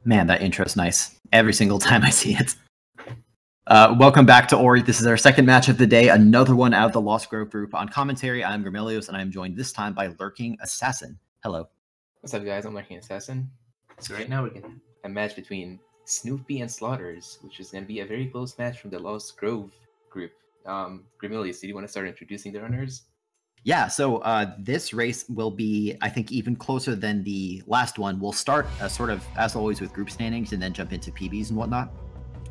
Man, that intro's nice. Every single time I see it. Welcome back to Ori. This is our second match of the day, another one out of the Lost Grove group. On commentary, I'm Gramelios, and I'm joined this time by Lurking Assassin. Hello. What's up, guys? I'm Lurking Assassin. So right now we're getting a match between Snoopy and Sloaters, which is going to be a very close match from the Lost Grove group. Gramelios, do you want to start introducing the runners? Yeah, so this race will be, I think, even closer than the last one. We'll start sort of, as always, with group standings and then jump into PBs and whatnot.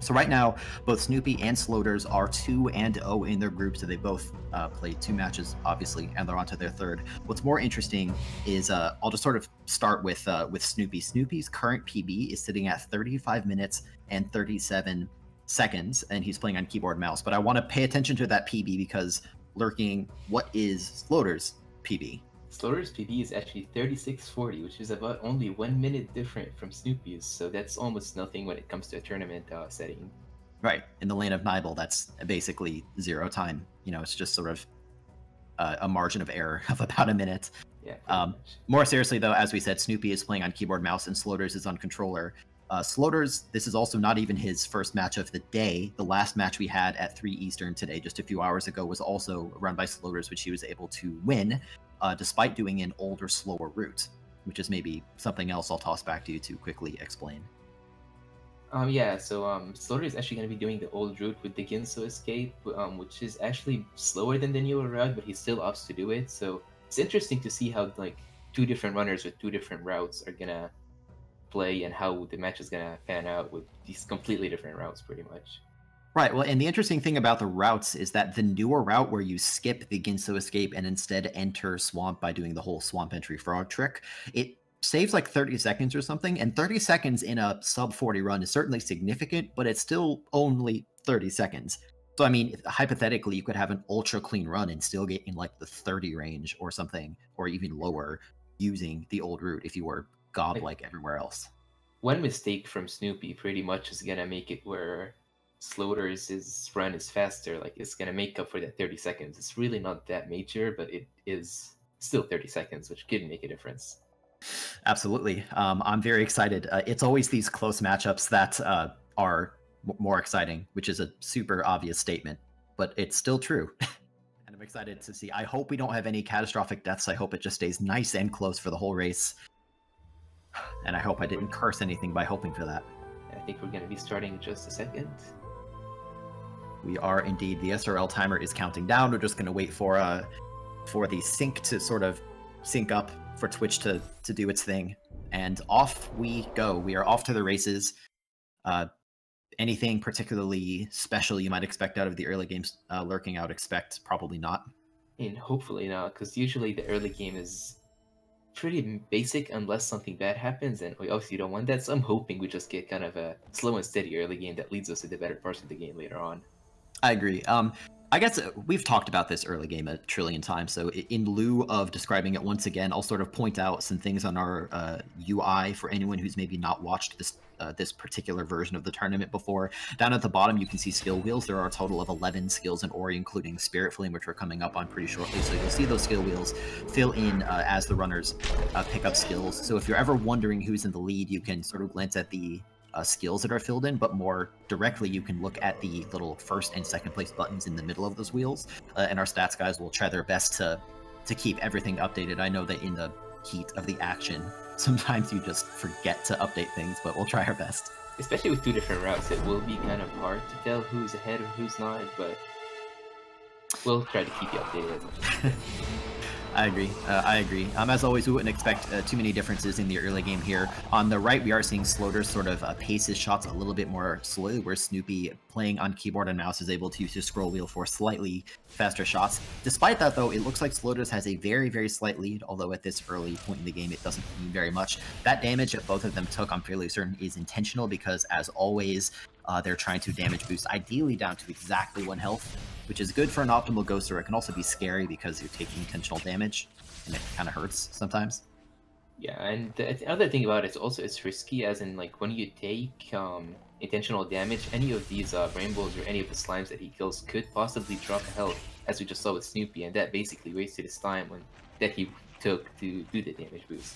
So right now, both Snoopy and Sloaters are 2-0 in their group, so they both played 2 matches, obviously, and they're on to their third. What's more interesting is I'll just sort of start with Snoopy. Snoopy's current PB is sitting at 35 minutes and 37 seconds, and he's playing on keyboard and mouse. But I want to pay attention to that PB because Lurking, what is Sloaters' PB? Sloaters' PB is actually 36:40, which is about only 1 minute different from Snoopy's, so that's almost nothing when it comes to a tournament setting. Right. In the lane of Nibel, that's basically 0 time. You know, it's just sort of a margin of error of about a minute. Yeah. More seriously, though, as we said, Snoopy is playing on keyboard mouse and Sloaters is on controller. Sloaters, this is also not even his first match of the day. The last match we had at 3 Eastern today, just a few hours ago, was also run by Sloaters, which he was able to win, despite doing an older, slower route, which is maybe something else I'll toss back to you to quickly explain. Sloater is actually going to be doing the old route with the Ginso escape, which is actually slower than the newer route, but he still opts to do it. So it's interesting to see how like 2 different runners with 2 different routes are going to play and how the match is going to pan out with these completely different routes pretty much. Right, well, and the interesting thing about the routes is that the newer route where you skip the Ginso escape and instead enter Swamp by doing the whole Swamp entry frog trick, it saves like 30 seconds or something, and 30 seconds in a sub-40 run is certainly significant, but it's still only 30 seconds. So, I mean, hypothetically, you could have an ultra-clean run and still get in like the 30 range or something, or even lower, using the old route if you were godlike everywhere else. One mistake from Snoopy pretty much is gonna make it where Sloaters' run is faster. Like, it's gonna make up for that 30 seconds. It's really not that major, but it is still 30 seconds, which could make a difference. Absolutely. I'm very excited. It's always these close matchups that are more exciting, which is a super obvious statement, but it's still true. And I'm excited to see. I hope we don't have any catastrophic deaths. I hope it just stays nice and close for the whole race. And I hope I didn't curse anything by hoping for that. I think we're going to be starting in just a second. We are indeed. The SRL timer is counting down. We're just going to wait for the sync to sort of sync up for Twitch to do its thing. And off we go. We are off to the races. Anything particularly special you might expect out of the early games Lurking? I would expect probably not. And hopefully not, because usually the early game is pretty basic unless something bad happens, and we obviously don't want that, so I'm hoping we just get kind of a slow and steady early game that leads us to the better parts of the game later on. I agree. I guess we've talked about this early game a trillion times, so in lieu of describing it once again, I'll sort of point out some things on our UI for anyone who's maybe not watched this particular version of the tournament before. Down at the bottom, you can see skill wheels. There are a total of 11 skills in Ori, including Spirit Flame, which we're coming up on pretty shortly. So you'll see those skill wheels fill in as the runners pick up skills. So if you're ever wondering who's in the lead, you can sort of glance at the skills that are filled in, but more directly you can look at the little first and second place buttons in the middle of those wheels, and our stats guys will try their best to keep everything updated. I know that in the heat of the action sometimes you just forget to update things, but we'll try our best. Especially with 2 different routes, it will be kind of hard to tell who's ahead or who's not, but we'll try to keep you updated. I agree. As always, we wouldn't expect too many differences in the early game here. On the right, we are seeing Sloaters sort of pace his shots a little bit more slowly, where Snoopy, playing on keyboard and mouse, is able to use his scroll wheel for slightly faster shots. Despite that, though, it looks like Sloaters has a very, very slight lead, although at this early point in the game, it doesn't mean very much. That damage that both of them took, I'm fairly certain, is intentional because, as always, they're trying to damage boost, ideally down to exactly 1 health, which is good for an optimal ghoster. It can also be scary because you're taking intentional damage, and it kind of hurts sometimes. Yeah, and the other thing about it is also it's risky, as in like when you take intentional damage, any of these rainbows or any of the slimes that he kills could possibly drop a health, as we just saw with Snoopy, and that basically wasted his time that he took to do the damage boost.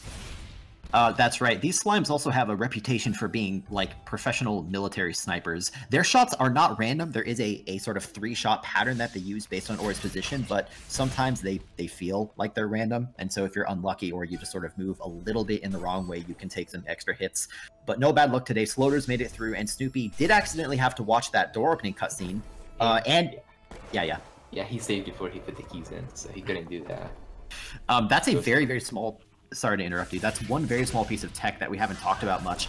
That's right. These slimes also have a reputation for being like professional military snipers. Their shots are not random. There is a sort of 3-shot pattern that they use based on Ori's position, but sometimes they feel like they're random. And so if you're unlucky or you just sort of move a little bit in the wrong way, you can take some extra hits. But no bad luck today. Sloaters made it through, and Snoopy did accidentally have to watch that door opening cutscene. Yeah, he saved before he put the keys in, so he couldn't do that. That's a very, very small... Sorry to interrupt you. That's one very small piece of tech that we haven't talked about much.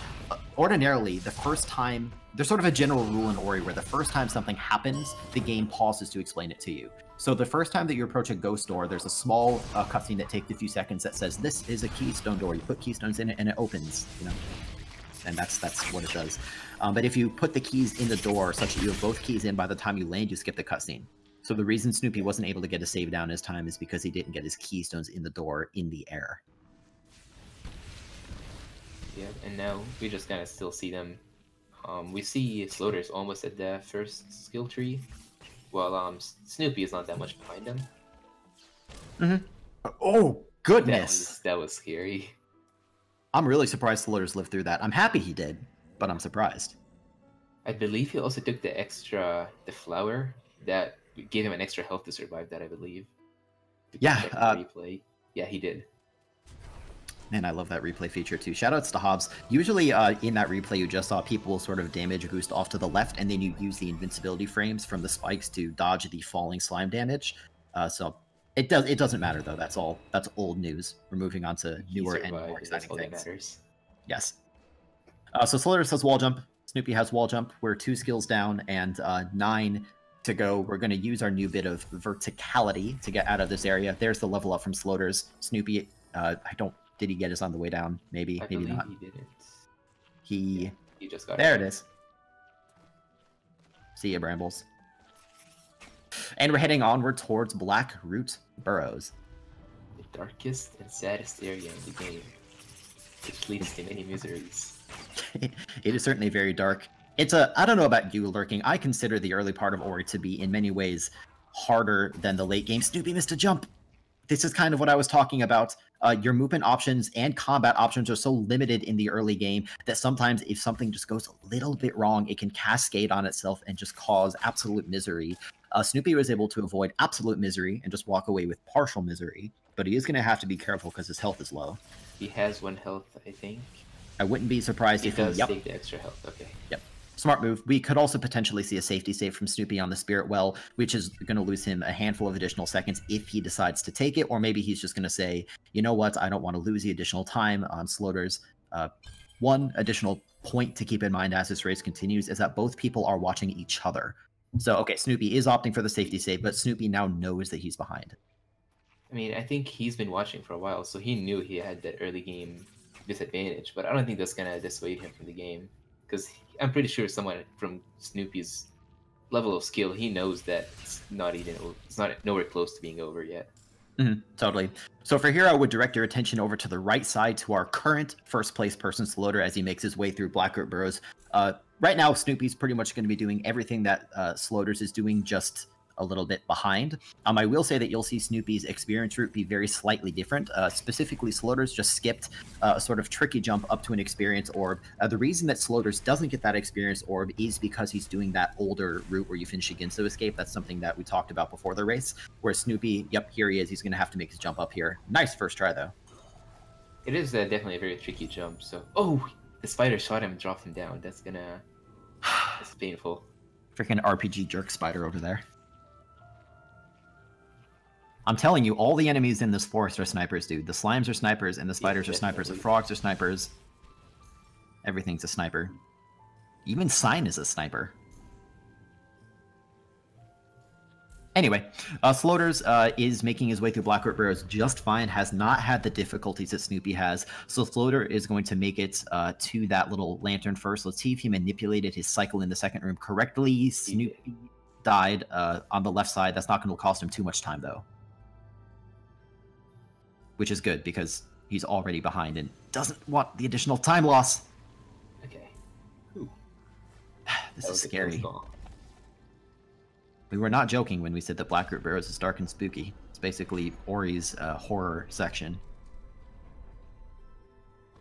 Ordinarily, the first time... There's sort of a general rule in Ori where the first time something happens, the game pauses to explain it to you. So the first time that you approach a ghost door, there's a small cutscene that takes a few seconds that says, this is a keystone door. You put keystones in it and it opens, you know? And that's what it does. But if you put the keys in the door such that you have both keys in by the time you land, you skip the cutscene. So the reason Snoopy wasn't able to get a save down his time is because he didn't get his keystones in the door in the air. Yeah, and now we just kind of still see them. We see Sloaters almost at the first skill tree, while Snoopy is not that much behind them. Mm-hmm. Oh, goodness! That was scary. I'm really surprised Sloaters lived through that. I'm happy he did, but I'm surprised. I believe he also took the flower that gave him an extra health to survive that, I believe. Yeah. Replay. Yeah, he did. Man, I love that replay feature too. Shoutouts to Hobbs. Usually in that replay, you just saw people sort of damage boost off to the left, and then you use the invincibility frames from the spikes to dodge the falling slime damage. So it doesn't matter though. That's old news. We're moving on to newer and more exciting things. That matters. Yes. So Sloaters has wall jump. Snoopy has wall jump. We're 2 skills down and 9 to go. We're going to use our new bit of verticality to get out of this area. There's the level up from Sloaters. Snoopy, did he get us on the way down? Maybe, maybe not. He didn't. He just got there. It is. See ya, Brambles. And we're heading onward towards Blackroot Burrows. The darkest and saddest area in the game, which leads to many miseries. It is certainly very dark. I don't know about you, Lurking. I consider the early part of Ori to be, in many ways, harder than the late game. Snoopy missed a jump. This is kind of what I was talking about. Your movement options and combat options are so limited in the early game that sometimes if something just goes a little bit wrong, it can cascade on itself and just cause absolute misery. Snoopy was able to avoid absolute misery and just walk away with partial misery, but he is going to have to be careful because his health is low. He has 1 health, I think. I wouldn't be surprised if he... does take the extra health, okay. Yep. Smart move. We could also potentially see a safety save from Snoopy on the Spirit Well, which is going to lose him a handful of additional seconds if he decides to take it, or maybe he's just going to say, you know what, I don't want to lose the additional time on Sloaters. One additional point to keep in mind as this race continues is that both people are watching each other. So, okay, Snoopy is opting for the safety save, but Snoopy now knows that he's behind. I mean, I think he's been watching for a while, so he knew he had that early game disadvantage, but I don't think that's going to dissuade him from the game. Because I'm pretty sure someone from Snoopy's level of skill, he knows that it's not nowhere close to being over yet. Totally. So for here, I would direct your attention over to the right side to our current first place person, Sloater, as he makes his way through Blackroot Burrows. Right now, Snoopy's pretty much going to be doing everything that Sloaters is doing, just a little bit behind. I will say that you'll see Snoopy's experience route be very slightly different. Specifically, Sloaters just skipped a sort of tricky jump up to an experience orb. The reason that Sloaters doesn't get that experience orb is because he's doing that older route where you finish a Ginso escape. That's something that we talked about before the race. Whereas Snoopy, yep, here he is. He's going to have to make his jump up here. Nice first try, though. It is definitely a very tricky jump. So, oh, the spider shot him and dropped him down. That's painful. Freaking RPG jerk spider over there. I'm telling you, all the enemies in this forest are snipers, dude. The slimes are snipers, and the spiders are snipers. The frogs are snipers. Everything's a sniper. Even Sign is a sniper. Anyway, Sloaters is making his way through Blackroot Burrows just fine, has not had the difficulties that Snoopy has. So Sloater is going to make it to that little lantern first. Let's see if he manipulated his cycle in the second room correctly. Snoopy died on the left side. That's not going to cost him too much time, though. Which is good, because he's already behind and doesn't want the additional time loss. Okay. Ooh. This is scary. We were not joking when we said that Blackroot Burrows is dark and spooky. It's basically Ori's horror section.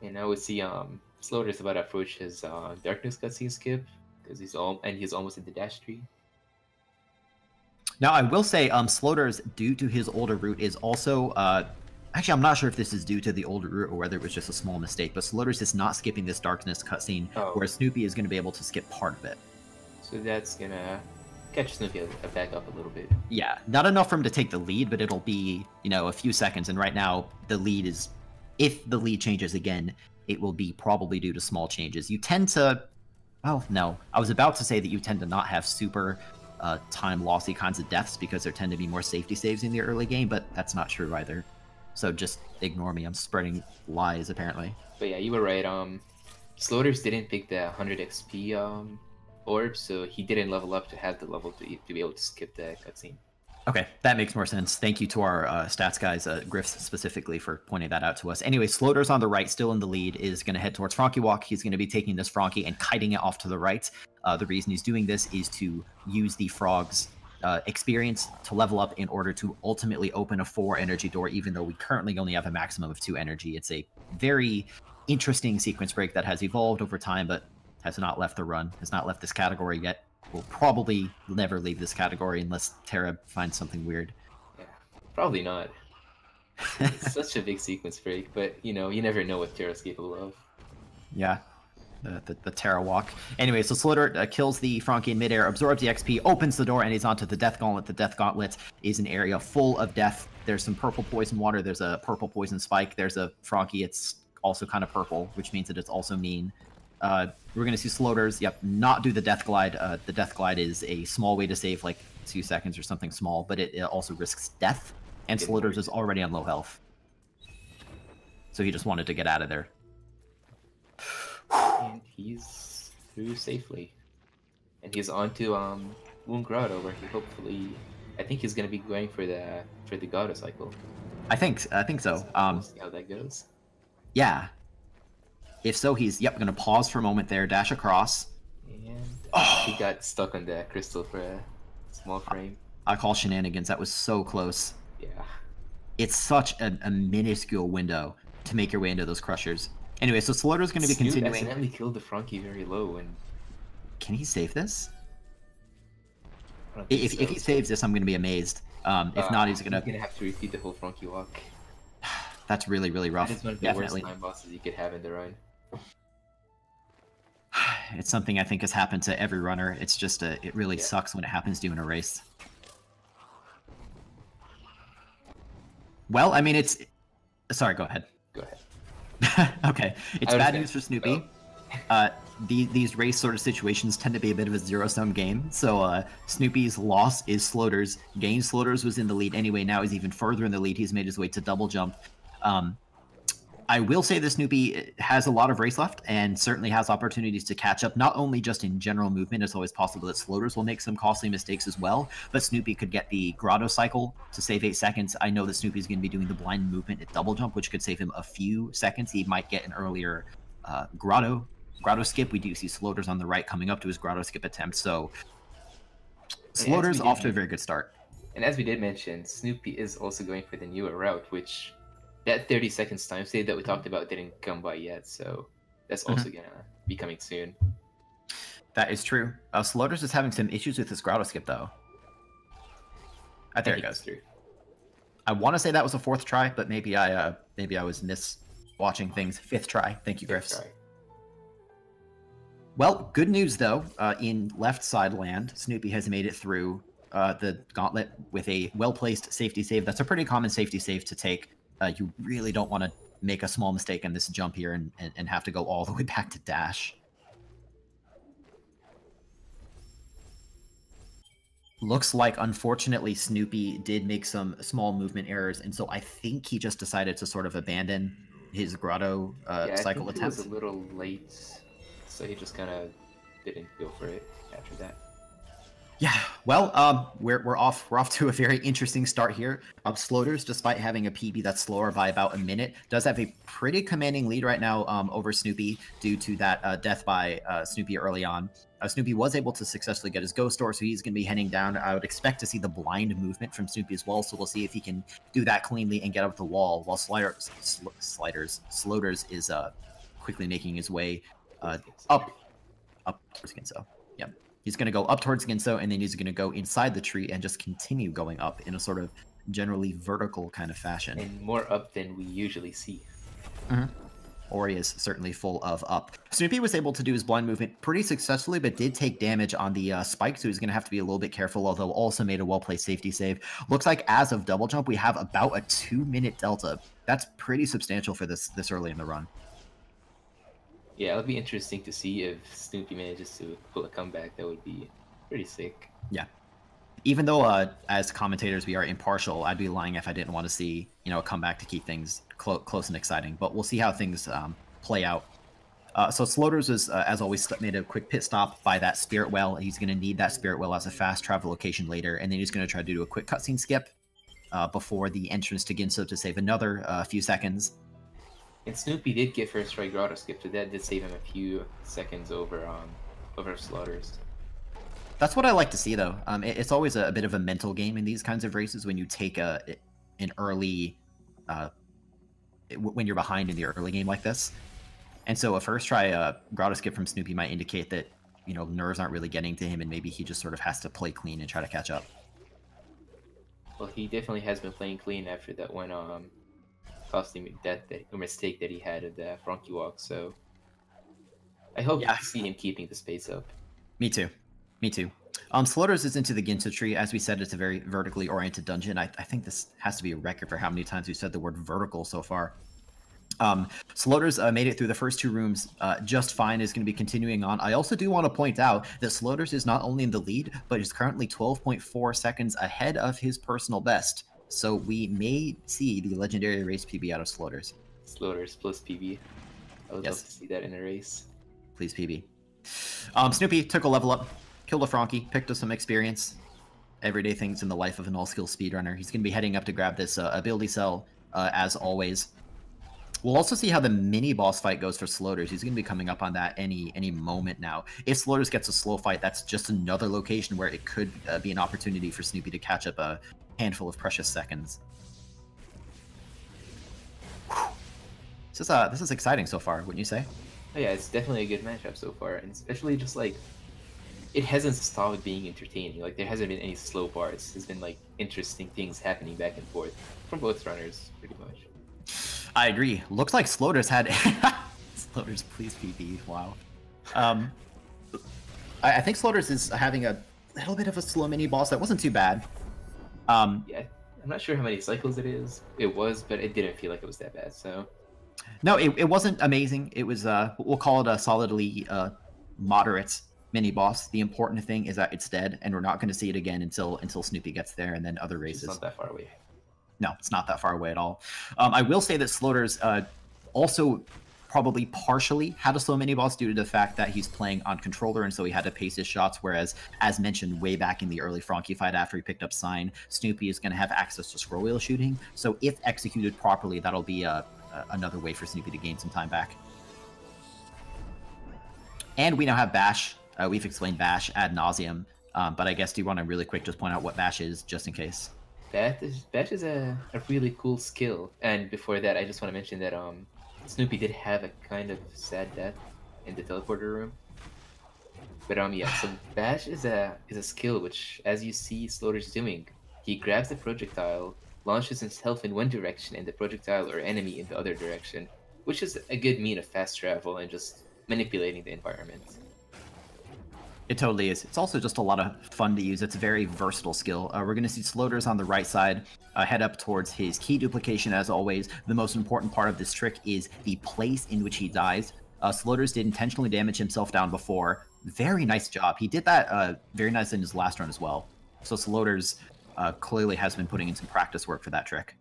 And now we see Sloaters about to approach his darkness cutscene skip because he's almost in the dash tree. Now, I will say, Sloaters, due to his older route, is also actually, I'm not sure if this is due to the older route or whether it was just a small mistake, but Sloaters is not skipping this darkness cutscene, whereas Snoopy is going to be able to skip part of it. So that's gonna catch Snoopy back up a little bit. Yeah, not enough for him to take the lead, but it'll be, you know, a few seconds. And right now, the lead is, if the lead changes again, it will be probably due to small changes. You tend to, well, no, I was about to say that you tend to not have super time lossy kinds of deaths because there tend to be more safety saves in the early game, but that's not true either. So just ignore me. I'm spreading lies, apparently. But yeah, you were right. Sloaters didn't pick the 100 XP orb, so he didn't level up to have the level to be able to skip the cutscene. Okay, that makes more sense. Thank you to our stats guys, Griffs specifically, for pointing that out to us. Anyway, Sloaters on the right, still in the lead, is going to head towards Frankie Walk. He's going to be taking this Frankie and kiting it off to the right. The reason he's doing this is to use the frog's experience to level up in order to ultimately open a 4 energy door, even though we currently only have a maximum of 2 energy. It's a very interesting sequence break that has evolved over time, but has not left the run, has not left this category yet. Will probably never leave this category unless Terra finds something weird. Yeah, probably not. It's such a big sequence break, but you know, you never know what Terra's capable of. Yeah, the Terra walk. Anyway, so Sloater kills the Frankie in midair, absorbs the XP, opens the door, and he's onto the Death Gauntlet. The Death Gauntlet is an area full of death. There's some purple poison water, there's a purple poison spike, there's a Frankie, it's also kind of purple, which means that it's also mean. We're going to see Sloaters, not do the Death Glide. The Death Glide is a small way to save like 2 seconds or something small, but it also risks death, and Sloaters is already on low health. So he just wanted to get out of there. And he's through safely. And he's on to Moon Grotto, where he hopefully, I think he's going to be going for the Grotto cycle. I think so. We'll see how that goes. Yeah. If so, he's going to pause for a moment there, dash across. And he got stuck on that crystal for a small frame. I call shenanigans. That was so close. Yeah. It's such a minuscule window to make your way into those crushers. Anyway, so Sloater's going to be continuing. Accidentally killed the Frankie very low, and can he save this? If he saves this, I'm going to be amazed. If not, he's going to have to repeat the whole Frankie walk. That's really, really rough. That is one of the worst time bosses you could have in the run. It's something I think has happened to every runner. It's just it really sucks when it happens to you in a race. Well, I mean, it's... Sorry, go ahead. Go ahead. Okay. It's bad news for Snoopy. These race sort of situations tend to be a bit of a zero-sum game. So Snoopy's loss is Sloaters. Gain Sloaters was in the lead anyway. Now he's even further in the lead. He's made his way to double jump. I will say that Snoopy has a lot of race left and certainly has opportunities to catch up, not only just in general movement. It's always possible that Sloaters will make some costly mistakes as well, but Snoopy could get the Grotto cycle to save 8 seconds. I know that Snoopy's going to be doing the blind movement at double jump, which could save him a few seconds. He might get an earlier Grotto skip. We do see Sloaters on the right coming up to his Grotto skip attempt, so Sloaters off to a very good start. And as we did mention, Snoopy is also going for the newer route, which that 30 seconds time save that we talked about didn't come by yet, so that's also gonna be coming soon. That is true. Sloaters is having some issues with his Grotto skip, though. There it goes. I want to say that was a 4th try, but maybe I was watching things. 5th try. Thank you, Griffs. Well, good news though. In left side land, Snoopy has made it through the gauntlet with a well-placed safety save. That's a pretty common safety save to take. You really don't want to make a small mistake on this jump here and have to go all the way back to dash. Looks like, unfortunately, Snoopy did make some small movement errors, and so I think he just decided to sort of abandon his Grotto cycle attempt. He was a little late, so he just kind of didn't go for it after that. Yeah, well, we're off to a very interesting start here. Sloaters, despite having a PB that's slower by about a minute, does have a pretty commanding lead right now over Snoopy due to that death by Snoopy early on. Snoopy was able to successfully get his Ghost Door, so he's going to be heading down. I would expect to see the blind movement from Snoopy as well, so we'll see if he can do that cleanly and get up the wall, while Sloaters is quickly making his way Towards Ginso. up towards Ginso. Yep. He's going to go up towards Ginso, and then he's going to go inside the tree and just continue going up in a sort of generally vertical kind of fashion. And more up than we usually see. Ori is certainly full of up. Snoopy was able to do his blind movement pretty successfully, but did take damage on the spike, so he's going to have to be a little bit careful, although also made a well-placed safety save. Looks like as of double jump, we have about a 2-minute delta. That's pretty substantial for this early in the run. Yeah, it'll be interesting to see if Snoopy manages to pull a comeback. That would be pretty sick. Yeah. Even though, as commentators, we are impartial, I'd be lying if I didn't want to see, a comeback to keep things close and exciting. But we'll see how things play out. So Sloaters is, as always, made a quick pit stop by that Spirit Well. He's going to need that Spirit Well as a fast travel location later, and then he's going to try to do a quick cutscene skip before the entrance to Ginso to save another few seconds. And Snoopy did get first try grotto skip, so that did save him a few seconds over Slaughters. That's what I like to see, though. It's always a bit of a mental game in these kinds of races when you take an early, when you're behind in the early game like this. And so a first try grotto skip from Snoopy might indicate that, nerves aren't really getting to him, and maybe he just sort of has to play clean and try to catch up. Well, he definitely has been playing clean after that one costly mistake that he had at the Frankie Walk. So I hope to see him keeping the space up. Me too. Sloaters is into the Ginso tree. As we said, it's a very vertically oriented dungeon. I think this has to be a record for how many times we've said the word vertical so far. Sloaters made it through the first 2 rooms just fine, is going to be continuing on. I also do want to point out that Sloaters is not only in the lead, but is currently 12.4 seconds ahead of his personal best. So we may see the legendary race PB out of Sloaters. Sloaters plus PB. I would love to see that in a race. Please PB. Snoopy took a level up, killed a Frankie, picked up some experience. Everyday things in the life of an all-skill speedrunner. He's going to be heading up to grab this ability cell, as always. We'll also see how the mini-boss fight goes for Sloaters. He's going to be coming up on that any moment now. If Sloaters gets a slow fight, that's just another location where it could be an opportunity for Snoopy to catch up a handful of precious seconds. This is exciting so far, wouldn't you say? Oh yeah, it's definitely a good matchup so far, and especially just it hasn't stopped being entertaining. Like, there hasn't been any slow parts. There's been interesting things happening back and forth from both runners, pretty much. I agree. Looks like Sloaters had Sloaters, please PB. Wow. I think Sloaters is having a little bit of a slow mini boss. That wasn't too bad. Yeah, I'm not sure how many cycles it is. It was, but it didn't feel like it was that bad. So. No, it wasn't amazing. It was we'll call it a solidly moderate mini boss. The important thing is that it's dead, and we're not going to see it again until Snoopy gets there, and then other races. It's not that far away. No, it's not that far away at all. I will say that Sloaters also probably partially had a slow mini boss due to the fact that he's playing on controller, and so he had to pace his shots. Whereas, as mentioned way back in the early Frankie fight after he picked up Sign, Snoopy is going to have access to scroll wheel shooting. So if executed properly, that'll be another way for Snoopy to gain some time back. And we now have Bash. We've explained Bash ad nauseum, but I guess do you want to really quick just point out what Bash is, just in case? Bash is a really cool skill. And before that, I just want to mention that Snoopy did have a kind of sad death in the teleporter room. But yeah, so Bash is a skill which, as you see Sloaters doing, he grabs the projectile, launches himself in one direction, and the projectile or enemy in the other direction, which is a good mean of fast travel and just manipulating the environment. It totally is. It's also just a lot of fun to use. It's a very versatile skill. We're going to see Sloaters on the right side head up towards his key duplication as always. The most important part of this trick is the place in which he dies. Sloaters did intentionally damage himself down before. Very nice job. He did that very nice in his last run as well. So Sloaters clearly has been putting in some practice work for that trick.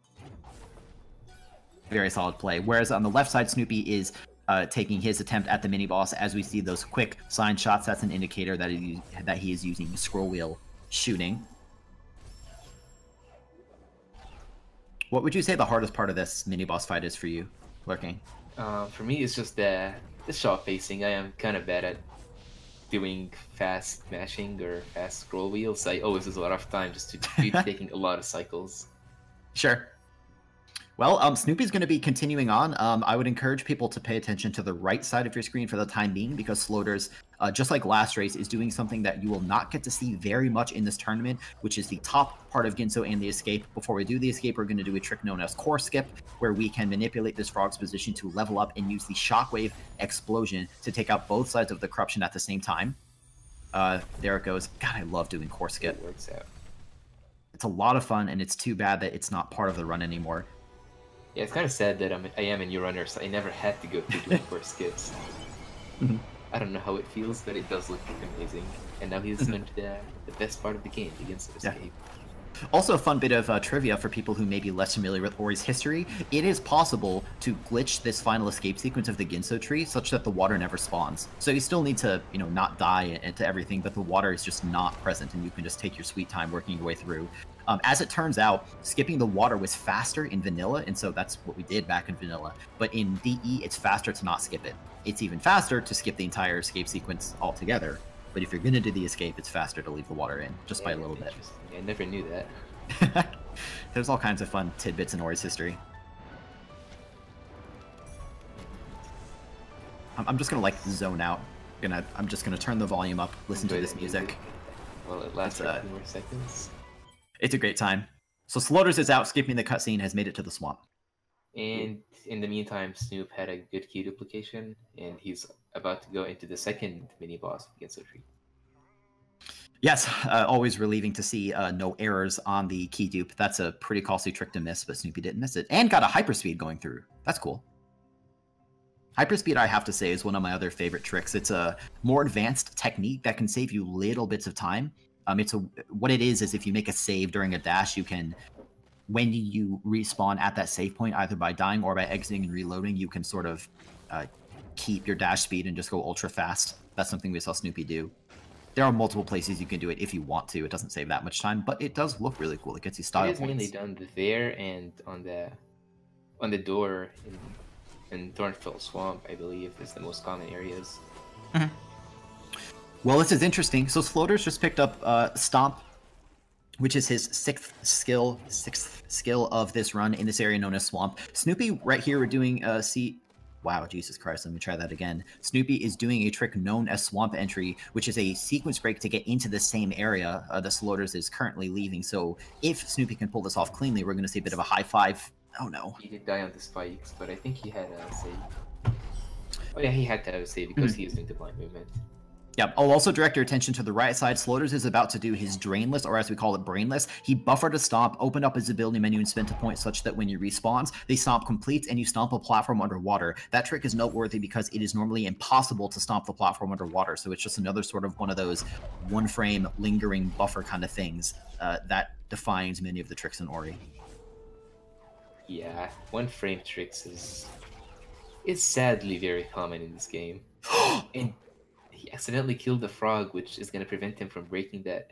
Very solid play. Whereas on the left side, Snoopy is taking his attempt at the mini boss. As we see those quick sign shots, that's an indicator that he is using scroll wheel shooting. What would you say the hardest part of this mini boss fight is for you, Lurking? For me, it's just the shot pacing. I am kind of bad at doing fast mashing or fast scroll wheels. I always lose a lot of time just to be taking a lot of cycles. Sure. Well, Snoopy's going to be continuing on. I would encourage people to pay attention to the right side of your screen for the time being, because Sloaters, just like last race, is doing something that you will not get to see very much in this tournament, which is the top part of Ginso and the escape. Before we do the escape, we're going to do a trick known as Core Skip, where we can manipulate this frog's position to level up and use the Shockwave Explosion to take out both sides of the corruption at the same time. There it goes. God, I love doing Core Skip. It works out. It's a lot of fun, and it's too bad that it's not part of the run anymore. Yeah, it's kind of sad that I am a new runner, so I never had to go through doing Core Skips. I don't know how it feels, but it does look amazing. And now he's into the best part of the game, the Ginso escape. Also, a fun bit of trivia for people who may be less familiar with Ori's history. It is possible to glitch this final escape sequence of the Ginso tree such that the water never spawns. So you still need to, you know, not die into everything, but the water is just not present, and you can just take your sweet time working your way through. As it turns out, skipping the water was faster in vanilla, and so that's what we did back in vanilla. But in DE, it's faster to not skip it. It's even faster to skip the entire escape sequence altogether. But if you're going to do the escape, it's faster to leave the water in, just by a little bit. I never knew that. There's all kinds of fun tidbits in Ori's history. I'm just going to, like, zone out. I'm just going to turn the volume up, listen to this music. Well, it lasts for a few more seconds. It's a great time. So Sloaters is out, skipping the cutscene, has made it to the swamp. And in the meantime, Snoop had a good key duplication, and he's about to go into the second mini-boss of Ginso Tree. Yes, always relieving to see no errors on the key dupe. That's a pretty costly trick to miss, but Snoopy didn't miss it. And got a hyperspeed going through. That's cool. Hyperspeed, I have to say, is one of my other favorite tricks. It's a more advanced technique that can save you little bits of time. What it is if you make a save during a dash, you can, when you respawn at that save point, either by dying or by exiting and reloading, you can sort of keep your dash speed and just go ultra fast. That's something we saw Snoopy do. There are multiple places you can do it if you want to. It doesn't save that much time, but it does look really cool. It gets you style points. It is mainly done there and on the door in Thornfell Swamp, I believe, is the most common areas. Well, this is interesting. So Sloaters just picked up Stomp, which is his sixth skill of this run in this area known as Swamp. Snoopy right here, we're doing wow, Jesus Christ, let me try that again. Snoopy is doing a trick known as Swamp Entry, which is a sequence break to get into the same area that Sloaters is currently leaving. So if Snoopy can pull this off cleanly, we're going to see a bit of a high five. Oh no. He did die on the spikes, but I think he had a save. Oh yeah, he had to have a save because he was doing the blind movement. Yep. I'll also direct your attention to the right side. Sloaters is about to do his Drainless, or as we call it, Brainless. He buffered a stomp, opened up his ability menu, and spent a point such that when you respawns, the stomp completes and you stomp a platform underwater. That trick is noteworthy because it is normally impossible to stomp the platform underwater, so it's just another sort of one of those one-frame, lingering buffer kind of things that defines many of the tricks in Ori. Yeah, one-frame tricks is sadly very common in this game. And he accidentally killed the frog, which is going to prevent him from breaking that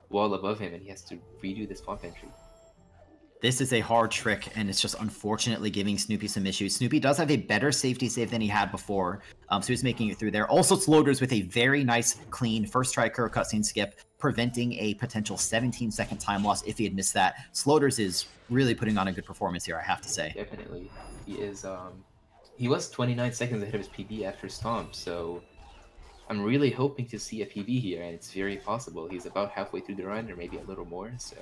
wall above him, and he has to redo the swamp entry. This is a hard trick, and it's just unfortunately giving Snoopy some issues. Snoopy does have a better safety save than he had before, so he's making it through there. Also, Sloaters with a very nice, clean first try curve cutscene skip, preventing a potential 17-second time loss if he had missed that. Sloaters is really putting on a good performance here, I have to say. Definitely. He is, he was 29 seconds ahead of his PB after Stomp, so I'm really hoping to see a PB here, and it's very possible. He's about halfway through the run, or maybe a little more, so...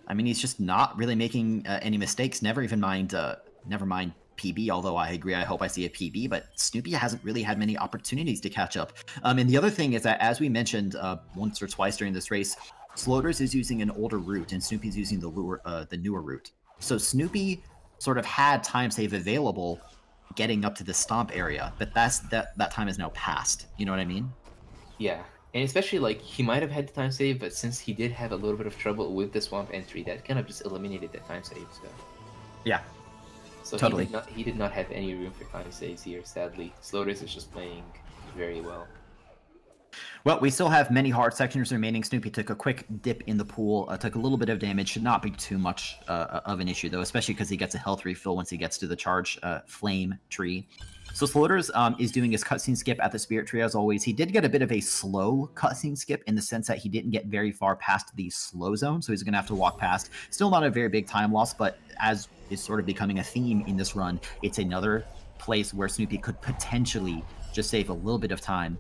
I mean, he's just not really making any mistakes. Never mind PB, although I agree, I hope I see a PB, but Snoopy hasn't really had many opportunities to catch up. And the other thing is that, as we mentioned once or twice during this race, Sloaters is using an older route, and Snoopy's using the newer route. So Snoopy sort of had time save available getting up to the stomp area, but that time is now passed. You know what I mean? Yeah, and especially like he might have had the time save, but since he did have a little bit of trouble with the swamp entry, that kind of just eliminated that time save. So yeah, so totally. He did not have any room for time saves here. Sadly, Sloaters is just playing very well. Well, we still have many hard sections remaining. Snoopy took a quick dip in the pool, took a little bit of damage. Should not be too much of an issue, though, especially because he gets a health refill once he gets to the charge flame tree. So Sloaters is doing his cutscene skip at the Spirit Tree as always. He did get a bit of a slow cutscene skip in the sense that he didn't get very far past the slow zone, so he's going to have to walk past. Still not a very big time loss, but as is sort of becoming a theme in this run, it's another place where Snoopy could potentially just save a little bit of time.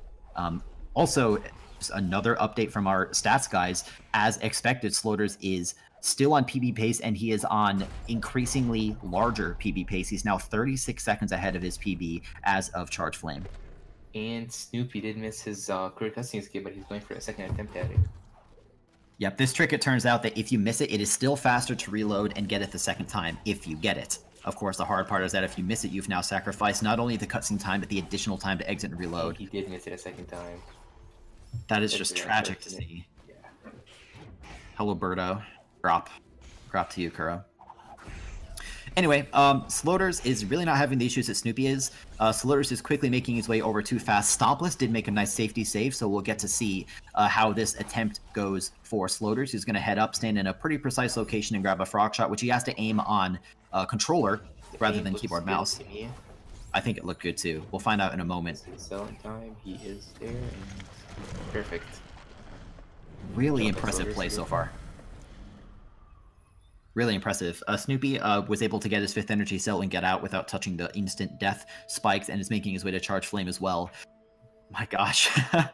Also, just another update from our stats guys. As expected, Sloaters is still on PB pace, and he is on increasingly larger PB pace. He's now 36 seconds ahead of his PB as of Charge Flame. And Snoopy did miss his career cutscene skip, but he's going for a second attempt at it. Yep, this trick, it turns out that if you miss it, it is still faster to reload and get it the second time, if you get it. Of course, the hard part is that if you miss it, you've now sacrificed not only the cutscene time, but the additional time to exit and reload. He did miss it a second time. That is just tragic to see. Yeah. Hello, Birdo. Drop to you, Kuro. Anyway, Sloaters is really not having the issues that Snoopy is. Sloaters is quickly making his way over too fast. Stompless did make a nice safety save, so we'll get to see how this attempt goes for Sloaters. He's going to head up, stand in a pretty precise location, and grab a frog shot, which he has to aim on controller rather than keyboard mouse. I think it looked good too. We'll find out in a moment. Selling time, he is there, and perfect. Really impressive play so far. Really impressive. Snoopy was able to get his 5th energy cell and get out without touching the instant death spikes, and is making his way to Charge Flame as well. My gosh. I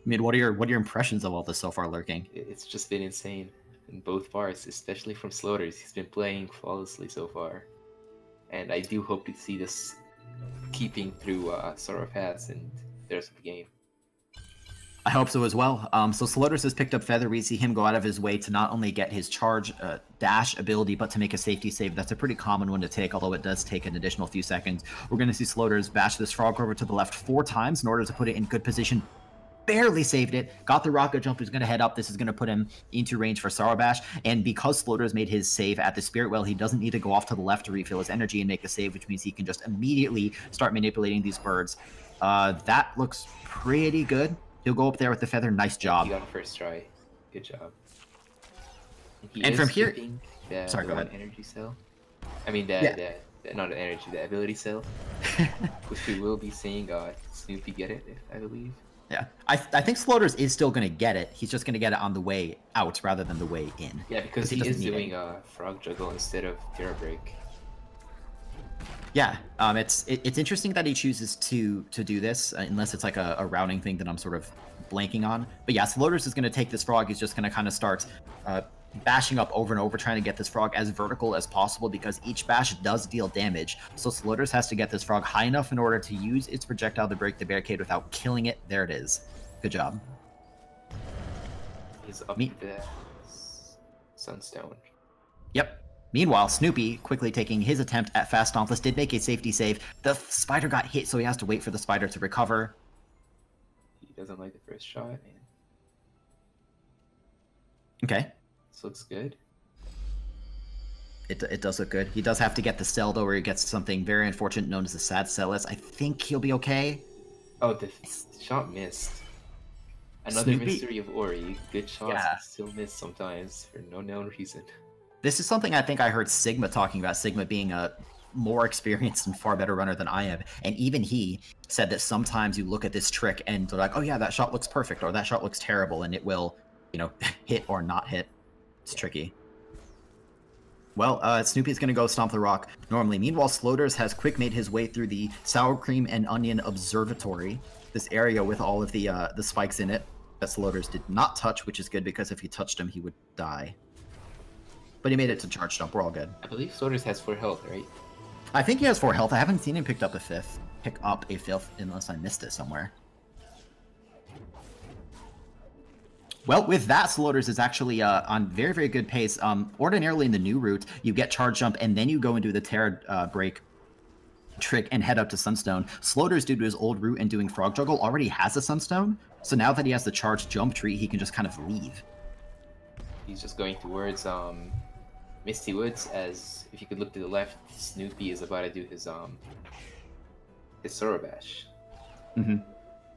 mean, what are your impressions of all this so far, Lurking? It's just been insane in both parts, especially from Sloaters. He's been playing flawlessly so far, and I do hope to see this keeping through Sorrow Paths and the rest of the game. I hope so as well. So Sloaters has picked up Feather. We see him go out of his way to not only get his charge dash ability, but to make a safety save. That's a pretty common one to take, although it does take an additional few seconds. We're going to see Sloaters bash this frog over to the left 4 times in order to put it in good position. Barely saved it. Got the rocket jump. He's going to head up. This is going to put him into range for Sorrow Bash. And because Sloaters made his save at the Spirit Well, he doesn't need to go off to the left to refill his energy and make the save, which means he can just immediately start manipulating these birds. That looks pretty good. He'll go up there with the feather. Nice job. You got the first try. Good job. And from here, sorry, go ahead. Energy cell. I mean, the not the energy, the ability cell, which we will be seeing Snoopy get it, I believe. Yeah, I think Sloaters is still going to get it. He's just going to get it on the way out rather than the way in. Yeah, because he is doing Frog Juggle instead of Terra Break. Yeah, it's interesting that he chooses to do this, unless it's like a routing thing that I'm sort of blanking on. But yeah, Sloaters is going to take this frog. He's just going to kind of start bashing up over and over, trying to get this frog as vertical as possible, because each bash does deal damage. So Sloaters has to get this frog high enough in order to use its projectile to break the barricade without killing it. There it is. Good job. He's up to the Sunstone. Yep. Meanwhile, Snoopy, quickly taking his attempt at Fast Stompless, did make a safety save. The spider got hit, so he has to wait for the spider to recover. He doesn't like the first shot, man. Okay. This looks good. It does look good. He does have to get the cell, though, where he gets something very unfortunate known as the sad cellus. I think he'll be okay. Oh, the shot missed. Another Snoopy? mystery of Ori. Good shots, Yeah. still miss sometimes for no known reason. This is something I think I heard Sigma talking about, Sigma being a more experienced and far better runner than I am. And even he said that sometimes you look at this trick and they're like, oh yeah, that shot looks perfect, or that shot looks terrible, and it will, you know, hit or not hit. It's tricky. Well, Snoopy's going to go stomp the rock normally. Meanwhile, Sloaters has quick made his way through the sour cream and onion observatory, this area with all of the spikes in it that Sloaters did not touch, which is good because if he touched him, he would die. But he made it to charge jump. We're all good. I believe Sloaters has 4 health, right? I think he has 4 health. I haven't seen him pick up a 5th unless I missed it somewhere. Well, with that, Sloaters is actually on very, very good pace. Ordinarily in the new route, you get charge jump and then you go and do the Terra break trick and head up to Sunstone. Sloaters, due to his old route and doing Frog Juggle, already has a Sunstone. So now that he has the charge jump tree, he can just kind of leave. He's just going towards Misty Woods, as if you could look to the left, Snoopy is about to do his Sorrow Bash. Mm-hmm.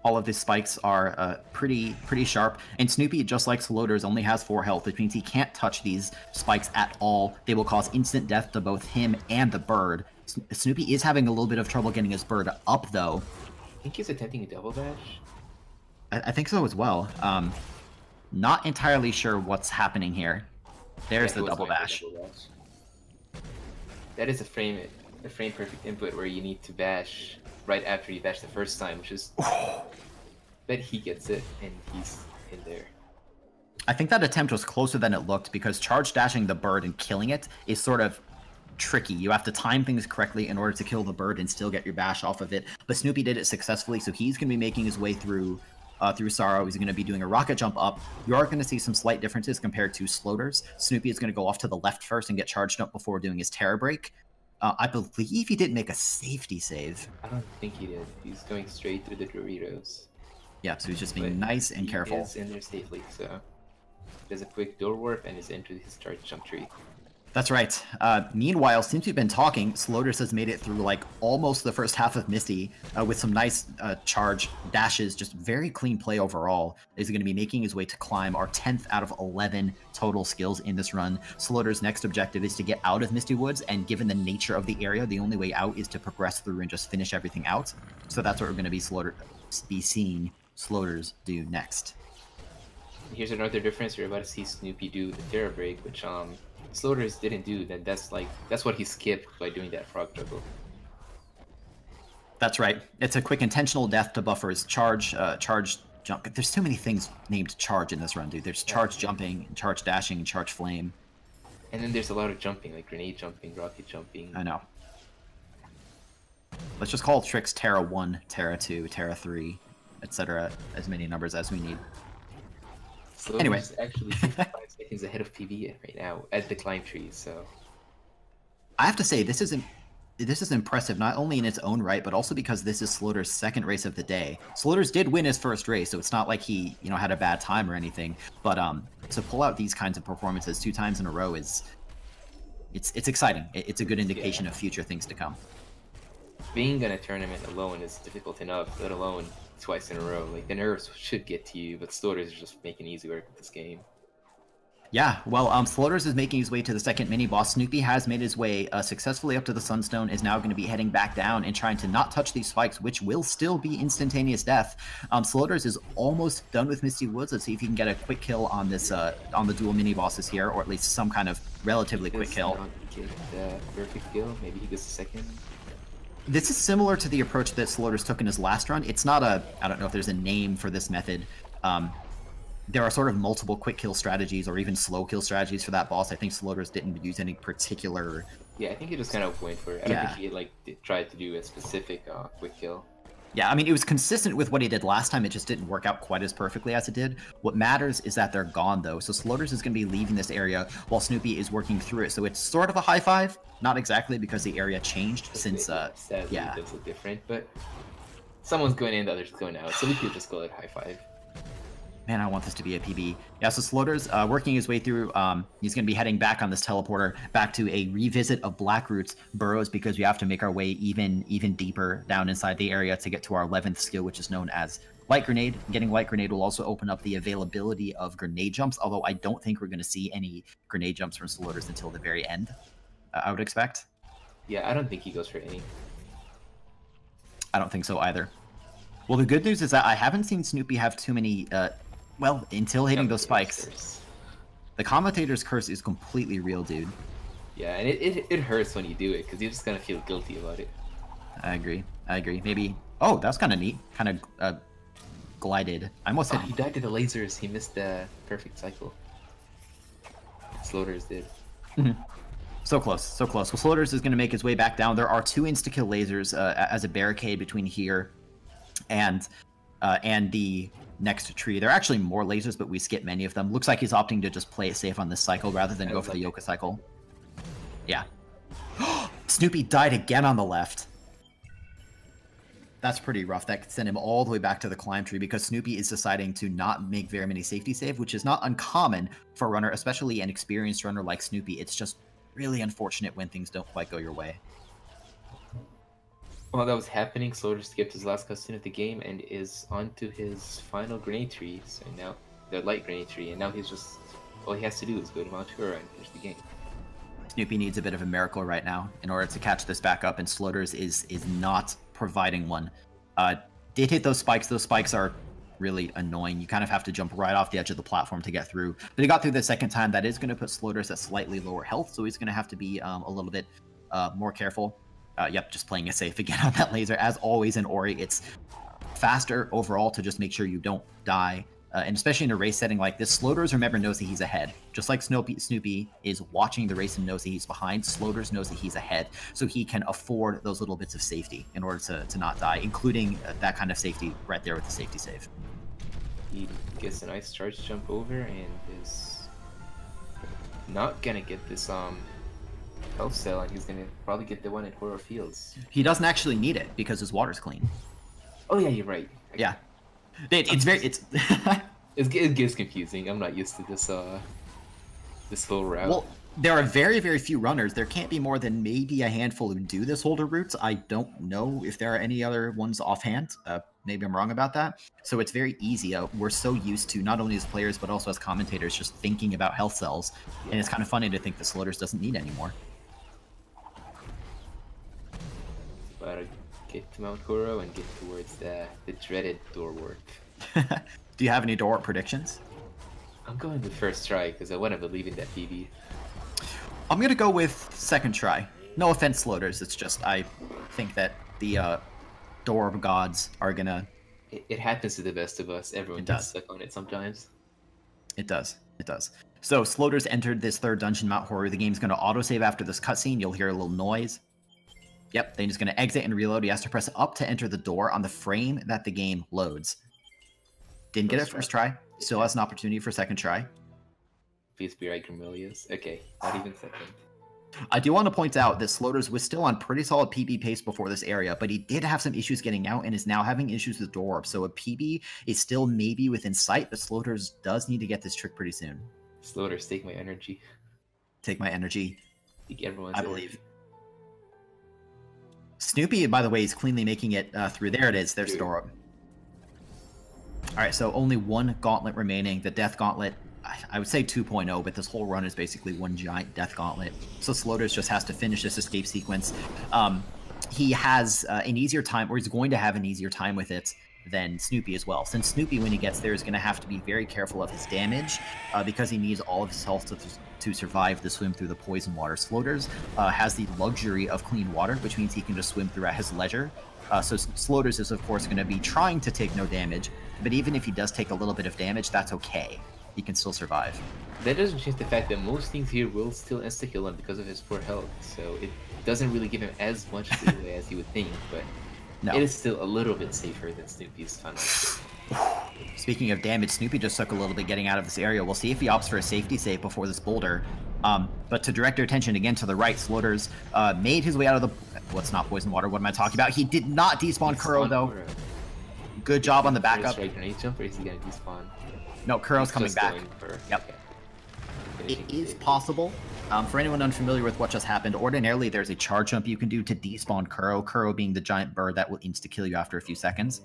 All of these spikes are pretty sharp, and Snoopy, just like Sloaters, only has 4 health, which means he can't touch these spikes at all. They will cause instant death to both him and the bird. Snoopy is having a little bit of trouble getting his bird up, though. I think he's attempting a double dash. I think so as well. Not entirely sure what's happening here. There's the double dash. That is a frame perfect input where you need to bash right after you bash the first time, which is... Bet he gets it, and he's in there. I think that attempt was closer than it looked, because charge dashing the bird and killing it is sort of tricky. You have to time things correctly in order to kill the bird and still get your bash off of it. But Snoopy did it successfully, so he's going to be making his way through Sorrow. He's going to be doing a rocket jump up. You are going to see some slight differences compared to Sloaters. Snoopy is going to go off to the left first and get charged up before doing his Terror Break. I believe he didn't make a safety save. I don't think he did. He's going straight through the Doritos. Yeah, so he's just being nice and careful. He's in there safely, so there's a quick door warp and is into his charge jump tree. That's right. Meanwhile, since we've been talking, Sloaters has made it through like almost the first half of Misty with some nice charge dashes, just very clean play overall. He's going to be making his way to climb our 10th out of 11 total skills in this run. Sloaters' next objective is to get out of Misty Woods, and given the nature of the area, the only way out is to progress through and just finish everything out. So that's what we're going to be seeing Sloaters do next. Here's another difference. You're about to see Snoopy do the Terror Break, which Sloaters didn't do. That's what he skipped by doing that frog juggle. That's right. It's a quick intentional death to buffer his charge jump. There's too many things named charge in this run, dude. There's charge jumping, charge dashing, charge flame. And then there's a lot of jumping, like grenade jumping, rocket jumping. I know. Let's just call tricks Terra 1, Terra 2, Terra 3, etc. As many numbers as we need. Sloaters anyway, is actually 55 seconds ahead of PB right now at the climb tree. So I have to say this is impressive, not only in its own right, but also because this is Sloaters' second race of the day. Sloaters did win his first race, so it's not like he had a bad time or anything. But to pull out these kinds of performances 2 times in a row it's exciting. It's a good indication of future things to come. Being in a tournament alone is difficult enough, let alone twice in a row. Like, the nerves should get to you, but Sloaters is just making easy work with this game. Yeah, well, Sloaters is making his way to the second mini-boss. Snoopy has made his way successfully up to the Sunstone, is now going to be heading back down and trying to not touch these spikes, which will still be instantaneous death. Sloaters is almost done with Misty Woods. Let's see if he can get a quick kill on this on the dual mini-bosses here, or at least some kind of relatively quick kill. Get the perfect kill. Maybe he gets a second. This is similar to the approach that Sloaters took in his last run. It's not I don't know if there's a name for this method. There are sort of multiple quick kill strategies or even slow kill strategies for that boss. I think Sloaters didn't use any particular... Yeah, I think he just kind of went for it. I don't think he tried to do a specific quick kill. Yeah, I mean, it was consistent with what he did last time. It just didn't work out quite as perfectly as it did. What matters is that they're gone, though. So Sloaters is going to be leaving this area while Snoopy is working through it. So it's sort of a high five. Not exactly, because the area changed since... Sadly, it does look different, but someone's going in, the other's going out. So we could just call it high five. Man, I want this to be a PB. Yeah, so Sloaters working his way through. He's going to be heading back on this teleporter back to a revisit of Blackroot's burrows, because we have to make our way even deeper down inside the area to get to our 11th skill, which is known as Light Grenade. Getting Light Grenade will also open up the availability of grenade jumps, although I don't think we're going to see any grenade jumps from Sloaters until the very end, I would expect. Yeah, I don't think he goes for any. I don't think so either. Well, the good news is that I haven't seen Snoopy have too many... well, until hitting those spikes. The Commentator's Curse is completely real, dude. Yeah, and it hurts when you do it, because you're just gonna feel guilty about it. I agree. Maybe... Oh, that's kind of neat. Kind of glided. I almost hit... He died to the lasers. He missed the perfect cycle. Sloaters did. So close, so close. Well, Sloaters is going to make his way back down. There are 2 insta-kill lasers as a barricade between here and the next tree. There are actually more lasers, but we skip many of them. Looks like he's opting to just play it safe on this cycle rather than go for the Yoka cycle. Yeah. Snoopy died again on the left. That's pretty rough. That could send him all the way back to the climb tree, because Snoopy is deciding to not make very many safety saves, which is not uncommon for a runner, especially an experienced runner like Snoopy. It's just really unfortunate when things don't quite go your way. While that was happening, Soldier skipped his last cutscene of the game and is on to his final grenade tree. So now, the light grenade tree, and now he's just, all he has to do is go to Mount Hura and finish the game. Snoopy needs a bit of a miracle right now in order to catch this back up, and Sloaters is not providing one. Did hit those spikes. Those spikes are really annoying. You kind of have to jump right off the edge of the platform to get through. But he got through the second time. That is going to put Sloaters at slightly lower health, so he's going to have to be a little bit more careful. Yep, just playing it safe again on that laser. As always in Ori, it's faster overall to just make sure you don't die. And especially in a race setting like this, Sloaters, remember, knows that he's ahead. Just like Snoopy is watching the race and knows that he's behind, Sloaters knows that he's ahead. So he can afford those little bits of safety in order to not die, including that kind of safety right there with the safety save. He gets a nice charge jump over and is not going to get this health cell, and he's going to probably get the one at Horror Fields. He doesn't actually need it because his water's clean. Oh yeah, you're right. Yeah. It gets confusing. I'm not used to this this whole route. Well, there are very, very few runners. There can't be more than maybe a handful who do this holder route. I don't know if there are any other ones offhand. Maybe I'm wrong about that. So it's very easy. We're so used to, not only as players, but also as commentators, just thinking about health cells. Yeah. And it's kind of funny to think the Sloaters doesn't need anymore. But get to Mount Hura and get towards the dreaded door warp. Do you have any door warp predictions? I'm going with first try because I want to believe in that PB. I'm going to go with second try. No offense, Sloaters. It's just I think that the door warp gods are going to... It happens to the best of us. Everyone gets stuck on it sometimes. It does. It does. So Sloaters entered this third dungeon, Mount Hura. The game's going to autosave after this cutscene. You'll hear a little noise. Yep, then he's going to exit and reload. He has to press up to enter the door on the frame that the game loads. Didn't get it first try. Still has an opportunity for second try. Please be right, Grimilius. Okay, not even second. I do want to point out that Sloaters was still on pretty solid PB pace before this area, but he did have some issues getting out and is now having issues with door warp. So a PB is still maybe within sight, but Sloaters does need to get this trick pretty soon. Sloaters, take my energy. Take my energy. Take everyone's I believe. Snoopy, by the way, is cleanly making it through. There it is. There's the door warp. All right, so only one gauntlet remaining. The Death Gauntlet, I would say 2.0, but this whole run is basically one giant Death Gauntlet. So Sloaters just has to finish this escape sequence. He has an easier time, or he's going to have an easier time with it than Snoopy as well. Since Snoopy, when he gets there, is going to have to be very careful of his damage because he needs all of his health to survive the swim through the poison water. Sloaters has the luxury of clean water, which means he can just swim through at his leisure. So Sloaters is, of course, going to be trying to take no damage, but even if he does take a little bit of damage, that's okay. He can still survive. That doesn't change the fact that most things here will still insta-kill him because of his poor health, so it doesn't really give him as much leeway as you would think, but it is still a little bit safer than Snoopy's final. Speaking of damage, Snoopy just took a little bit getting out of this area. We'll see if he opts for a safety save before this boulder. But to direct your attention again to the right, Sloaters made his way out of the... Well, it's not poison water. What am I talking about? He did not despawn Kuro, though. Good job on the backup. Right grenade jump, or is he going to despawn? No, Kuro's coming back. Yep. It is possible. For anyone unfamiliar with what just happened, ordinarily there's a charge jump you can do to despawn Kuro. Kuro being the giant bird that will insta-kill you after a few seconds.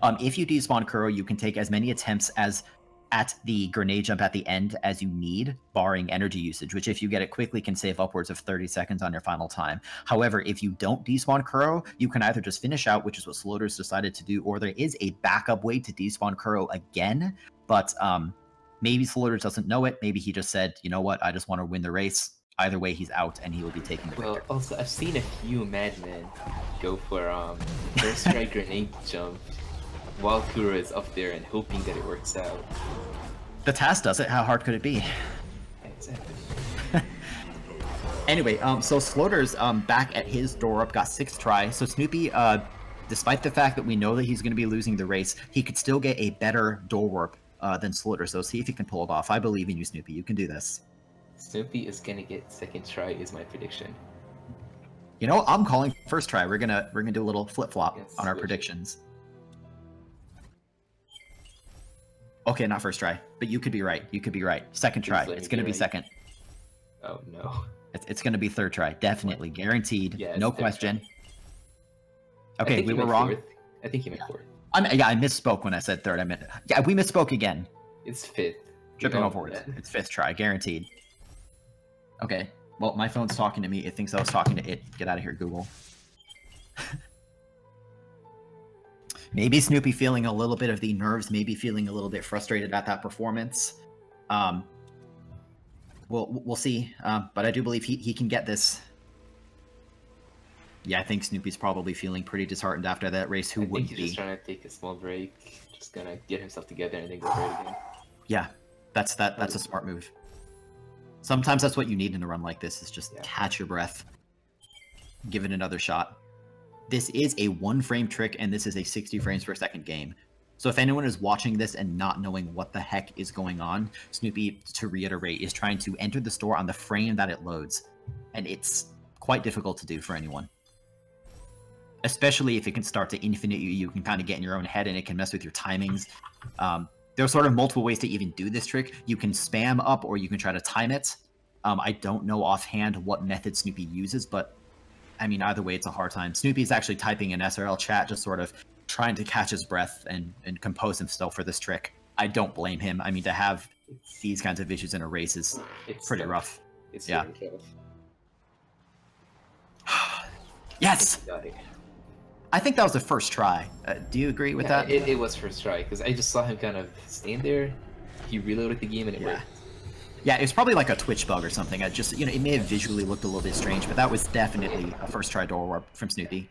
If you despawn Kuro, you can take as many attempts as at the grenade jump at the end as you need, barring energy usage, which if you get it quickly can save upwards of 30 seconds on your final time. However, if you don't despawn Kuro, you can either just finish out, which is what Sloaters decided to do, or there is a backup way to despawn Kuro again, but maybe Sloaters doesn't know it. Maybe he just said, you know what, I just want to win the race. Either way, he's out, and he will be taking the victory. Well, also, I've seen a few madmen go for first strike grenade jump while Kuro is up there and hoping that it works out. The task does it. How hard could it be? Exactly. Anyway, so Sloaters back at his door up got 6th try. So Snoopy, despite the fact that we know that he's going to be losing the race, he could still get a better door warp than Sloaters. So see if he can pull it off. I believe in you, Snoopy. You can do this. Snoopy is going to get 2nd try is my prediction. You know, I'm calling first try. We're gonna do a little flip-flop on our predictions. Okay, not first try, but you could be right. You could be right. 2nd try. It's going to be right. 2nd. Oh, no. It's going to be 3rd try. Definitely. Guaranteed. Yeah, no question. Okay, we were wrong. Fourth. I think he meant fourth. Yeah, I misspoke when I said third. I meant yeah, we misspoke again. It's fifth. Tripping over words. It's fifth try, guaranteed. Okay. Well, my phone's talking to me. It thinks I was talking to it. Get out of here, Google. Maybe Snoopy feeling a little bit of the nerves, maybe feeling a little bit frustrated at that performance. We'll see. But I do believe he can get this. Yeah, I think Snoopy's probably feeling pretty disheartened after that race. Who wouldn't be? He's just trying to take a small break, just gonna get himself together and then go for it again. Yeah, that's a smart move. Sometimes that's what you need in a run like this, is just catch your breath. Give it another shot. This is a 1-frame trick, and this is a 60 frames per second game. So if anyone is watching this and not knowing what the heck is going on, Snoopy, to reiterate, is trying to enter the store on the frame that it loads. And it's quite difficult to do for anyone. Especially if it can start to infinite you can kind of get in your own head and it can mess with your timings. There are sort of multiple ways to even do this trick. You can spam up or you can try to time it. I don't know offhand what method Snoopy uses, but I mean, either way, it's a hard time. Snoopy's actually typing in SRL chat, just sort of trying to catch his breath and compose himself for this trick. I don't blame him. I mean, to have these kinds of issues in a race is pretty rough. It's yeah. Tough. Yes! I think that was the first try. Do you agree with that? It was first try, because I just saw him kind of stand there. He reloaded the game and it worked. Yeah, it was probably like a Twitch bug or something. It may have visually looked a little bit strange, but that was definitely a first try door warp from Snoopy.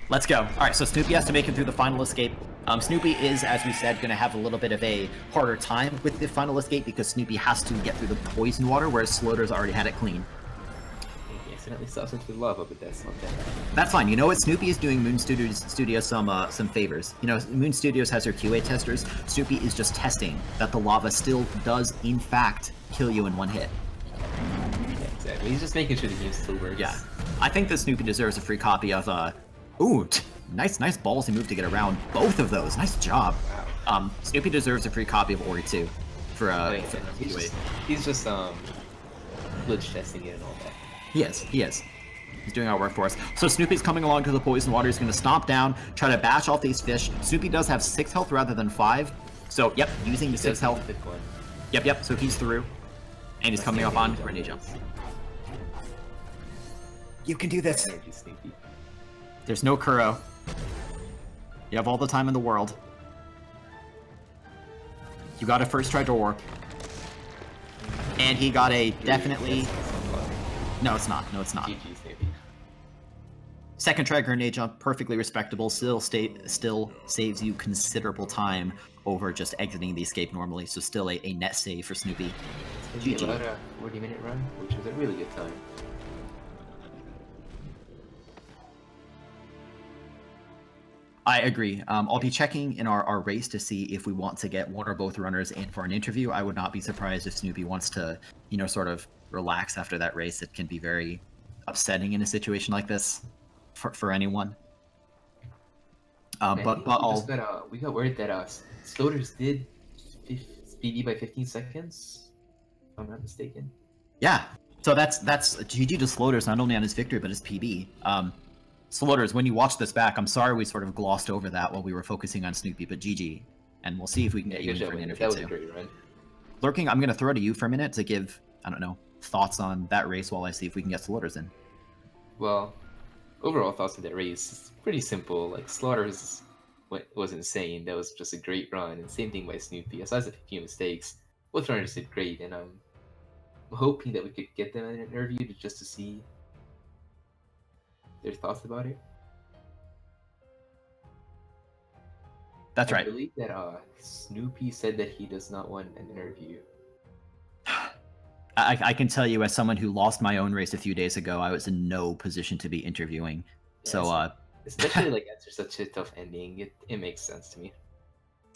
Let's go. All right, so Snoopy has to make it through the final escape. Snoopy is, as we said, going to have a little bit of a harder time with the final escape because Snoopy has to get through the poison water, whereas Sloaters already had it clean. He accidentally stops into lava, but that's not that. That's fine. You know what? Snoopy is doing Moon Studios some favors. You know, Moon Studios has their QA testers. Snoopy is just testing that the lava still does, in fact, kill you in one hit. Yeah, exactly. He's just making sure the game still works. Yeah. I think that Snoopy deserves a free copy of, ooh, nice ballsy move to get around both of those. Nice job. Wow. Snoopy deserves a free copy of Ori 2 for he's just glitch testing it and all that. He is. He's doing our work for us. So Snoopy's coming along to the poison water. He's going to stomp down, try to bash off these fish. Snoopy does have 6 health rather than 5. So, yep, using the 6 health. Yep, so he's through. And he's coming up on grenade jump. You can do this. There's no Kuro. You have all the time in the world. You got a first try door warp. And he got a definitely... No, it's not. Second try grenade jump, perfectly respectable. Still saves you considerable time over just exiting the escape normally. So still a net save for Snoopy. GG. About a 40-minute run, which was a really good time. I agree. I'll be checking in our race to see if we want to get one or both runners in for an interview. I would not be surprised if Snoopy wants to, sort of relax after that race. It can be very upsetting in a situation like this for anyone. But we got word that Sloaters did PB by 15 seconds, if I'm not mistaken. Yeah. So that's GG to Sloaters, not only on his victory but his PB. Sloaters, when you watch this back, I'm sorry we sort of glossed over that while we were focusing on Snoopy, but GG. And we'll see if we can get you in for an interview, that was a great run. Lurking, I'm going to throw to you for a minute to give, I don't know, thoughts on that race while I see if we can get Sloaters in. Well, overall thoughts on that race, it's pretty simple. Like, Sloaters was insane. That was just a great run. And same thing by Snoopy. Aside from a few mistakes, both runners did great. And I'm hoping that we could get them in an interview just to see their thoughts about it. That's right. I believe that Snoopy said that he does not want an interview. I can tell you, as someone who lost my own race a few days ago, I was in no position to be interviewing. Yeah, so, especially like after such a tough ending, it makes sense to me.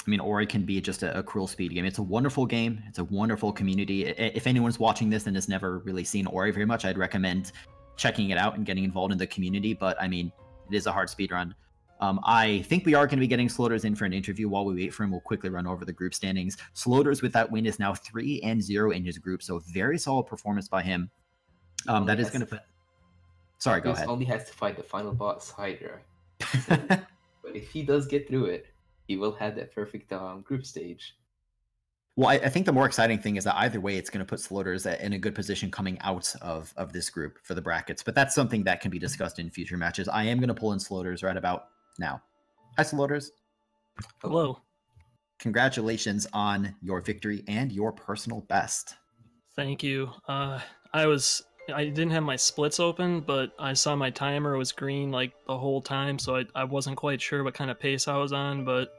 I mean, Ori can be just a cruel speed game. It's a wonderful game. It's a wonderful community. If anyone's watching this and has never really seen Ori very much, I'd recommend checking it out and getting involved in the community. But I mean, it is a hard speed run. I think we are going to be getting Sloaters in for an interview. While we wait for him, we'll quickly run over the group standings. Sloaters with that win is now 3-0 in his group, so very solid performance by him. That is going to put... Sorry, go Chris ahead. only has to fight the final boss, Hydra. So, but if he does get through it, he will have that perfect group stage. Well, I think the more exciting thing is that either way, it's going to put Sloaters in a good position coming out of this group for the brackets. But that's something that can be discussed in future matches. I am going to pull in Sloaters right about now. Hi, Sloaters. Hello. Congratulations on your victory and your personal best. Thank you. I didn't have my splits open, but I saw my timer was green like the whole time, so I wasn't quite sure what kind of pace I was on, but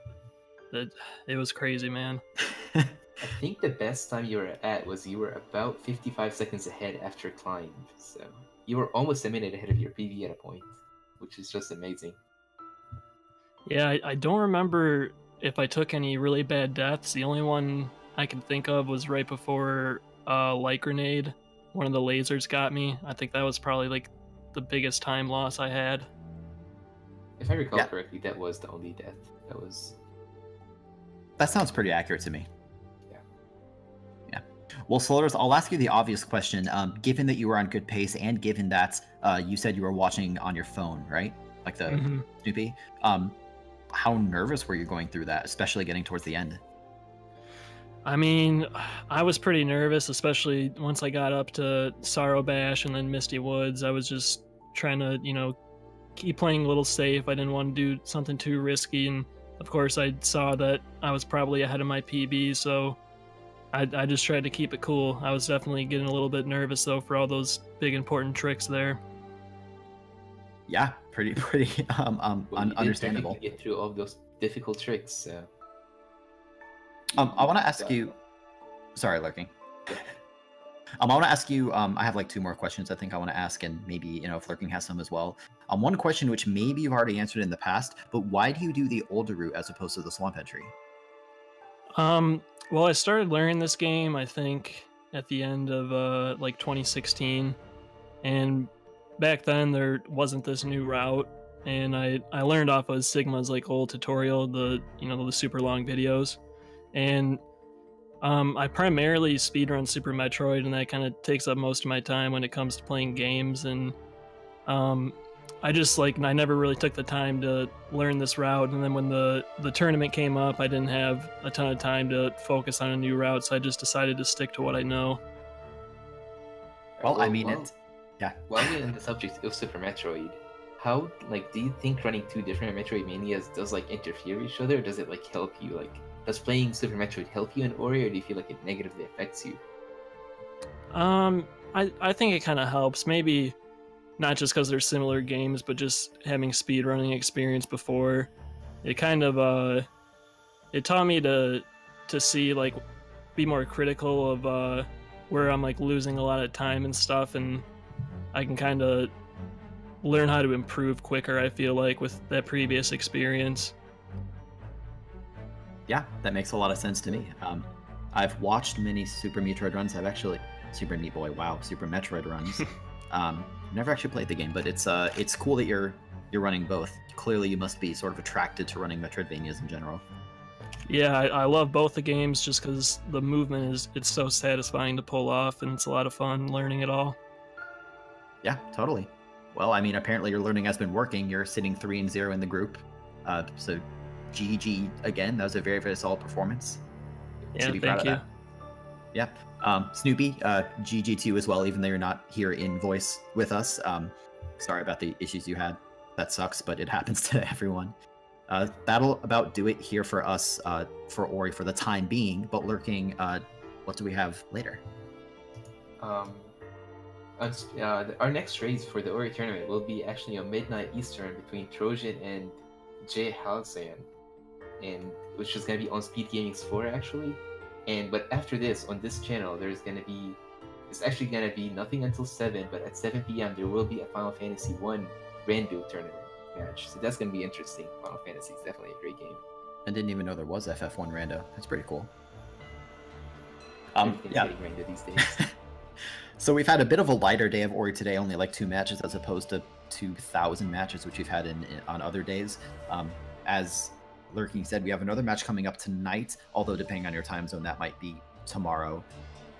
it was crazy, man. I think the best time you were at was you were about 55 seconds ahead after climb, so you were almost a minute ahead of your PB at a point, which is just amazing. Yeah, I don't remember if I took any really bad deaths. The only one I can think of was right before light grenade. One of the lasers got me. I think that was probably like the biggest time loss I had. If I recall correctly, that was the only death. That sounds pretty accurate to me. Yeah. Well, Sloaters, I'll ask you the obvious question. Given that you were on good pace and given that you said you were watching on your phone, right? Like the Snoopy. How nervous were you going through that, especially getting towards the end? I mean, I was pretty nervous, especially once I got up to Sorrow Bash and then Misty Woods. I was just trying to, keep playing a little safe. I didn't want to do something too risky, and of course I saw that I was probably ahead of my PB, so I just tried to keep it cool. I was definitely getting a little bit nervous though for all those big important tricks there. Yeah, pretty understandable. You get through all those difficult tricks. I want to ask you. Sorry, Lurking. I want to ask you. I have like 2 more questions. I think I want to ask, and maybe if Lurking has some as well. One question which maybe you've already answered in the past, but why do you do the older route as opposed to the swamp entry? Well, I started learning this game I think at the end of like 2016, and back then there wasn't this new route, and I learned off of Sigma's like old tutorial, the super long videos, and I primarily speedrun Super Metroid, and that kind of takes up most of my time when it comes to playing games, and I never really took the time to learn this route, and then when the tournament came up, I didn't have a ton of time to focus on a new route, so I just decided to stick to what I know. Well, I mean, yeah. While we're in the subject of Super Metroid, how do you think running 2 different Metroidvanias does interfere with each other, or does it help you? Does playing Super Metroid help you in Ori, or do you feel like it negatively affects you? I think it kind of helps. Maybe not just because they're similar games, but just having speedrunning experience before. It kind of it taught me to see be more critical of where I'm losing a lot of time and stuff, and I can kind of learn how to improve quicker, I feel like, with that previous experience. Yeah, that makes a lot of sense to me. I've watched many Super Metroid runs. I've actually Super Meat Boy, wow, Super Metroid runs. Never actually played the game, but it's cool that you're running both. Clearly, you must be sort of attracted to running Metroidvanias in general. Yeah, I love both the games just because the movement it's so satisfying to pull off, and it's a lot of fun learning it all. Yeah, totally. Well, I mean, apparently your learning has been working. You're sitting 3-0 in the group, so GG again. That was a very, very solid performance. Yeah, thank you. Yeah. Snoopy, GG to you as well, even though you're not here in voice with us. Sorry about the issues you had. That sucks, but it happens to everyone. That'll about do it here for us for Ori for the time being, but Lurking, what do we have later? Our next race for the Ori tournament will be actually on midnight Eastern between Trojan and Jay Halcyon, and which is going to be on Speed Gaming's 4 actually. But after this, on this channel, it's actually going to be nothing until 7, but at 7 p.m. there will be a Final Fantasy 1 Rando tournament match, so that's going to be interesting. Final Fantasy is definitely a great game. I didn't even know there was FF1 Rando. That's pretty cool. Everything's getting Rando these days. So we've had a bit of a lighter day of Ori today, only 2 matches as opposed to 2,000 matches, which we've had on other days. As Lurking said, we have another match coming up tonight, although depending on your time zone, that might be tomorrow.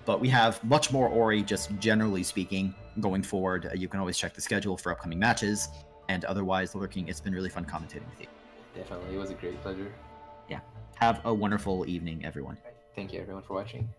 But we have much more Ori, just generally speaking, going forward. You can always check the schedule for upcoming matches. And otherwise, Lurking, it's been really fun commentating with you. Definitely, it was a great pleasure. Yeah. Have a wonderful evening, everyone. Thank you, everyone, for watching.